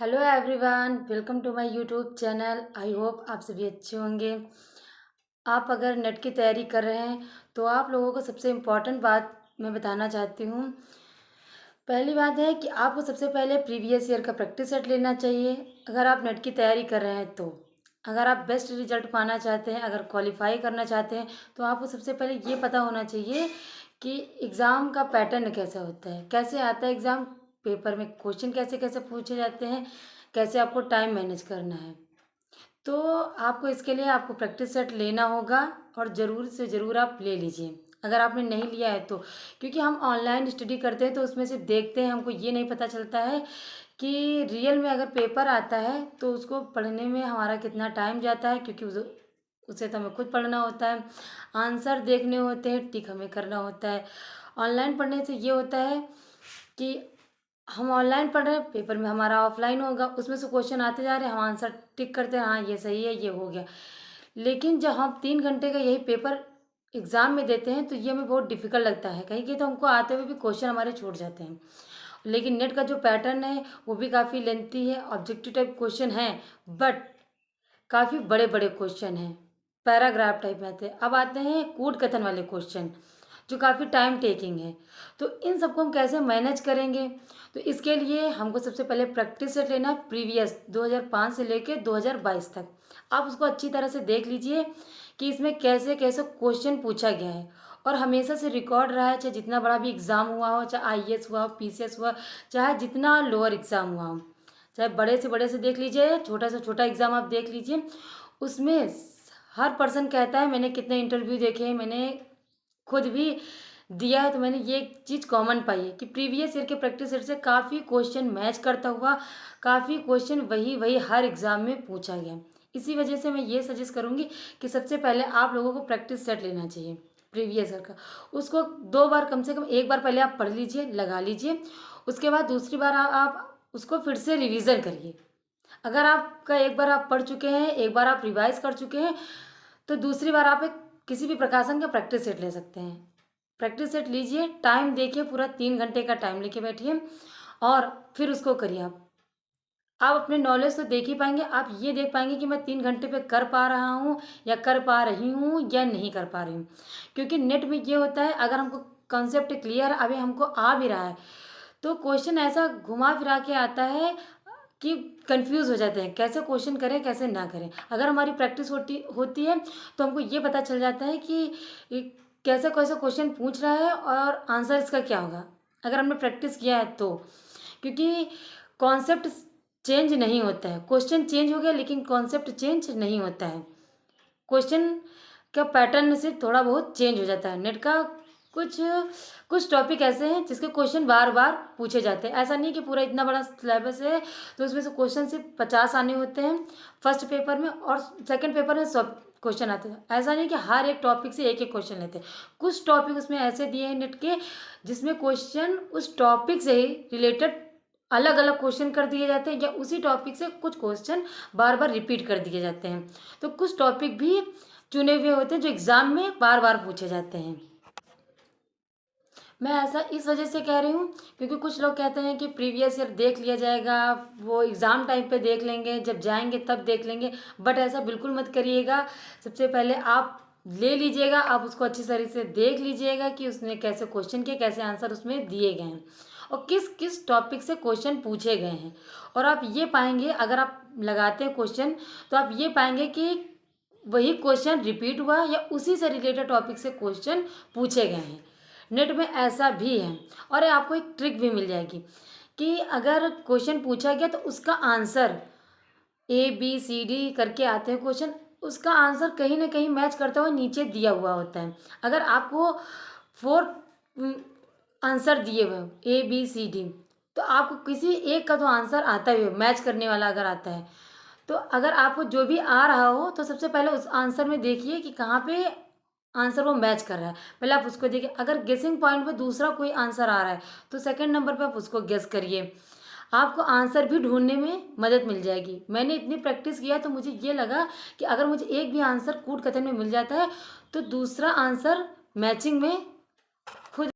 Hello everyone, welcome to my YouTube channel. I hope आप सभी अच्छे होंगे। आप अगर नेट की तैयारी कर रहे हैं तो आप लोगों को सबसे इम्पॉर्टेंट बात मैं बताना चाहती हूँ। पहली बात है कि आपको सबसे पहले प्रीवियस ईयर का प्रैक्टिस सेट लेना चाहिए अगर आप नेट की तैयारी कर रहे हैं तो। अगर आप बेस्ट रिजल्ट पाना चाहते हैं, अगर क्वालिफाई करना चाहते हैं, तो आपको सबसे पहले ये पता होना चाहिए कि एग्ज़ाम का पैटर्न कैसा होता है, कैसे आता है एग्ज़ाम, पेपर में क्वेश्चन कैसे कैसे पूछे जाते हैं, कैसे आपको टाइम मैनेज करना है। तो आपको इसके लिए आपको प्रैक्टिस सेट लेना होगा और ज़रूर से ज़रूर आप ले लीजिए अगर आपने नहीं लिया है तो। क्योंकि हम ऑनलाइन स्टडी करते हैं तो उसमें से देखते हैं, हमको ये नहीं पता चलता है कि रियल में अगर पेपर आता है तो उसको पढ़ने में हमारा कितना टाइम जाता है, क्योंकि उसे तो हमें खुद पढ़ना होता है, आंसर देखने होते हैं, टिक हमें करना होता है। ऑनलाइन पढ़ने से ये होता है कि हम ऑनलाइन पढ़ रहे हैं, पेपर में हमारा ऑफलाइन होगा, उसमें से क्वेश्चन आते जा रहे हैं, हम आंसर टिक करते हैं, हाँ ये सही है, ये हो गया। लेकिन जब हम 3 घंटे का यही पेपर एग्ज़ाम में देते हैं तो ये हमें बहुत डिफ़िकल्ट लगता है, कहीं कहीं तो हमको आते हुए भी क्वेश्चन हमारे छूट जाते हैं। लेकिन नेट का जो पैटर्न है वो भी काफ़ी लेंथी है, ऑब्जेक्टिव टाइप क्वेश्चन हैं, बट काफ़ी बड़े बड़े क्वेश्चन हैं, पैराग्राफ टाइप में आते हैं। अब आते हैं कूट कथन वाले क्वेश्चन जो काफ़ी टाइम टेकिंग है। तो इन सबको हम कैसे मैनेज करेंगे, तो इसके लिए हमको सबसे पहले प्रैक्टिस सेट लेना है प्रीवियस 2005 से लेके 2022 तक। आप उसको अच्छी तरह से देख लीजिए कि इसमें कैसे कैसे क्वेश्चन पूछा गया है, और हमेशा से रिकॉर्ड रहा है, चाहे जितना बड़ा भी एग्ज़ाम हुआ हो, चाहे आईएएस हुआ हो, पीसीएस हुआ, चाहे जितना लोअर एग्ज़ाम हुआ हो, चाहे बड़े से देख लीजिए, छोटा से छोटा एग्ज़ाम आप देख लीजिए, उसमें हर पर्सन कहता है मैंने कितने इंटरव्यू देखे हैं, मैंने खुद भी दिया है, तो मैंने ये एक चीज़ कॉमन पाई है कि प्रीवियस ईयर के प्रैक्टिस सेट से काफ़ी क्वेश्चन मैच करता हुआ, काफ़ी क्वेश्चन वही वही हर एग्ज़ाम में पूछा गया। इसी वजह से मैं ये सजेस्ट करूँगी कि सबसे पहले आप लोगों को प्रैक्टिस सेट लेना चाहिए प्रीवियस ईयर का। उसको 2 बार, कम से कम 1 बार पहले आप पढ़ लीजिए, लगा लीजिए, उसके बाद दूसरी बार आप उसको फिर से रिवीज़न करिए। अगर आपका एक बार आप पढ़ चुके हैं, एक बार आप रिवाइज़ कर चुके हैं, तो दूसरी बार आप एक किसी भी प्रकाशन का प्रैक्टिस सेट ले सकते हैं। प्रैक्टिस सेट लीजिए, टाइम देखिए, पूरा 3 घंटे का टाइम लेके बैठिए और फिर उसको करिए आप। आप अपने नॉलेज तो देख ही पाएँगे, आप ये देख पाएँगे कि मैं 3 घंटे पे कर पा रहा हूँ या कर पा रही हूँ या नहीं कर पा रही हूँ। क्योंकि नेट में ये होता है, अगर हमको कॉन्सेप्ट क्लियर अभी हमको आ भी रहा है, तो क्वेश्चन ऐसा घुमा-फिरा के आता है कि कन्फ्यूज़ हो जाते हैं, कैसे क्वेश्चन करें, कैसे ना करें। अगर हमारी प्रैक्टिस होती होती है, तो हमको ये पता चल जाता है कि ये कैसे-कैसे क्वेश्चन पूछ रहा है और आंसर इसका क्या होगा, अगर हमने प्रैक्टिस किया है तो। क्योंकि कॉन्सेप्ट चेंज नहीं होता है, क्वेश्चन चेंज हो गया लेकिन कॉन्सेप्ट चेंज नहीं होता है। क्वेश्चन का पैटर्न सिर्फ थोड़ा बहुत चेंज हो जाता है। नेट का कुछ कुछ टॉपिक ऐसे हैं जिसके क्वेश्चन बार-बार पूछे जाते हैं। ऐसा नहीं कि पूरा इतना बड़ा सिलेबस है तो उसमें से क्वेश्चन सिर्फ 50 आने होते हैं फर्स्ट पेपर में और सेकंड पेपर में 100 क्वेश्चन आते हैं। ऐसा नहीं कि हर एक टॉपिक से एक-एक क्वेश्चन लेते हैं। कुछ टॉपिक उसमें ऐसे दिए हैं नेट के जिसमें क्वेश्चन उस टॉपिक से ही रिलेटेड अलग-अलग क्वेश्चन कर दिए जाते हैं, या उसी टॉपिक से कुछ क्वेश्चन बार-बार रिपीट कर दिए जाते हैं। तो कुछ टॉपिक भी चुने हुए होते हैं जो एग्ज़ाम में बार-बार पूछे जाते हैं। मैं ऐसा इस वजह से कह रही हूँ क्योंकि कुछ लोग कहते हैं कि प्रीवियस ईयर देख लिया जाएगा, वो एग्ज़ाम टाइम पे देख लेंगे, जब जाएँगे तब देख लेंगे, बट ऐसा बिल्कुल मत करिएगा। सबसे पहले आप ले लीजिएगा, आप उसको अच्छी तरह से देख लीजिएगा कि उसने कैसे क्वेश्चन किए, कैसे आंसर उसमें दिए गए हैं और किस-किस टॉपिक से क्वेश्चन पूछे गए हैं। और आप ये पाएँगे, अगर आप लगाते हैं क्वेश्चन, तो आप ये पाएँगे कि वही क्वेश्चन रिपीट हुआ है या उसी से रिलेटेड टॉपिक से क्वेश्चन पूछे गए हैं। नेट में ऐसा भी है। और आपको एक ट्रिक भी मिल जाएगी कि अगर क्वेश्चन पूछा गया तो उसका answer A B C D करके आते हैं क्वेश्चन, उसका आंसर कहीं ना कहीं मैच करता हुआ नीचे दिया हुआ होता है। अगर आपको 4 आंसर दिए हुए ए बी सी डी, तो आपको किसी एक का तो आंसर आता ही हो, मैच करने वाला अगर आता है, तो अगर आपको जो भी आ रहा हो तो सबसे पहले उस आंसर में देखिए कि कहाँ पे आंसर वो मैच कर रहा है। पहले आप उसको देखिए, अगर गेसिंग पॉइंट पे दूसरा कोई आंसर आ रहा है तो सेकंड नंबर पे आप उसको गेस करिए। आपको आंसर भी ढूँढने में मदद मिल जाएगी। मैंने इतनी प्रैक्टिस किया तो मुझे ये लगा कि अगर मुझे एक भी आंसर कूट कथन में मिल जाता है तो दूसरा आंसर मैचिंग में